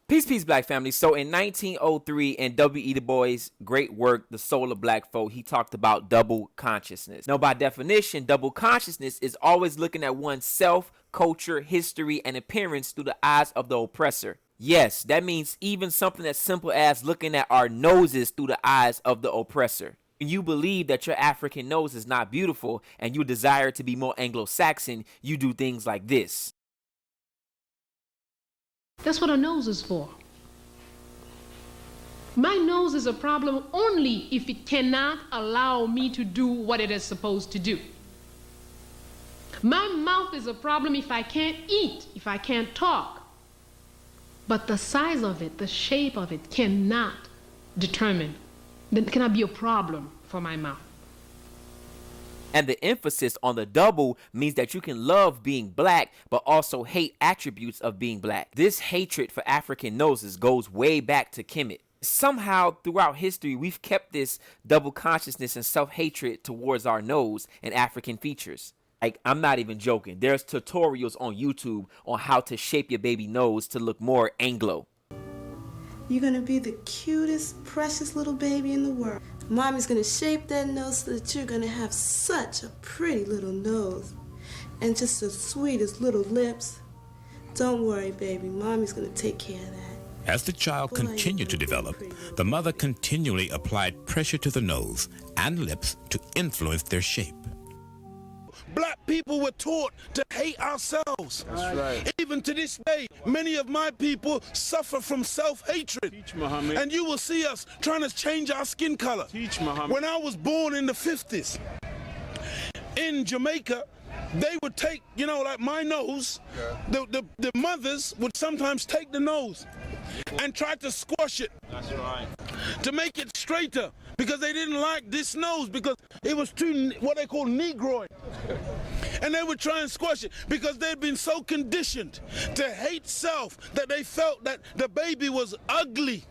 Peace, peace, black family. So in 1903, in W.E. Du Bois' great work, The Soul of Black Folk, he talked about double consciousness. Now, by definition, double consciousness is always looking at one's self, culture, history, and appearance through the eyes of the oppressor. Yes, that means even something as simple as looking at our noses through the eyes of the oppressor. When you believe that your African nose is not beautiful and you desire to be more Anglo-Saxon, you do things like this. That's what a nose is for. My nose is a problem only if it cannot allow me to do what it is supposed to do. My mouth is a problem if I can't eat, if I can't talk. But the size of it, the shape of it cannot determine, that cannot be a problem for my mouth. And the emphasis on the double means that you can love being black, but also hate attributes of being black. This hatred for African noses goes way back to Kemet. Somehow, throughout history, we've kept this double consciousness and self-hatred towards our nose and African features. Like, I'm not even joking. There's tutorials on YouTube on how to shape your baby nose to look more Anglo. You're gonna be the cutest, precious little baby in the world. Mommy's gonna shape that nose so that you're gonna have such a pretty little nose and just the sweetest little lips. Don't worry, baby. Mommy's gonna take care of that. As the child continued to develop, the mother continually applied pressure to the nose and lips to influence their shape. Black people were taught to hate ourselves. That's right. Even to this day, many of my people suffer from self-hatred. Teach Muhammad. And you will see us trying to change our skin color. Teach Muhammad. When I was born in the 50s, in Jamaica, they would take, like my nose, the mothers would sometimes take the nose and try to squash it. That's right. To make it straighter, because they didn't like this nose because it was too, what they call negroid. And they would try and squash it because they'd been so conditioned to hate self that they felt that the baby was ugly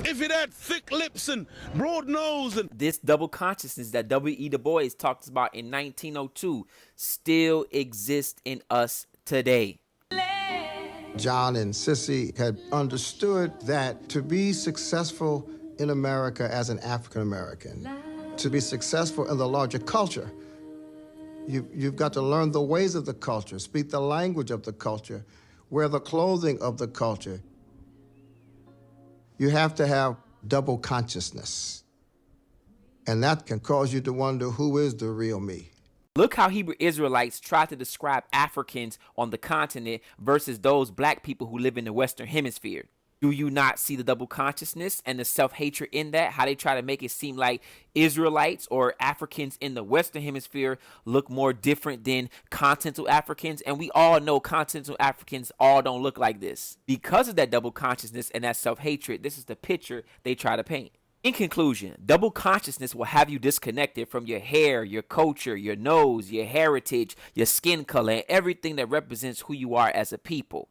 if it had thick lips and broad nose. And this double consciousness that W.E. Du Bois talked about in 1902 still exists in us today. John and Sissy had understood that to be successful in America as an African American, to be successful in the larger culture, you've got to learn the ways of the culture, speak the language of the culture, wear the clothing of the culture. You have to have double consciousness. And that can cause you to wonder, who is the real me? Look how Hebrew Israelites try to describe Africans on the continent versus those black people who live in the Western Hemisphere. Do you not see the double consciousness and the self-hatred in that? How they try to make it seem like Israelites or Africans in the Western Hemisphere look more different than continental Africans. And we all know continental Africans all don't look like this. Because of that double consciousness and that self-hatred, this is the picture they try to paint. In conclusion, double consciousness will have you disconnected from your hair, your culture, your nose, your heritage, your skin color, and everything that represents who you are as a people.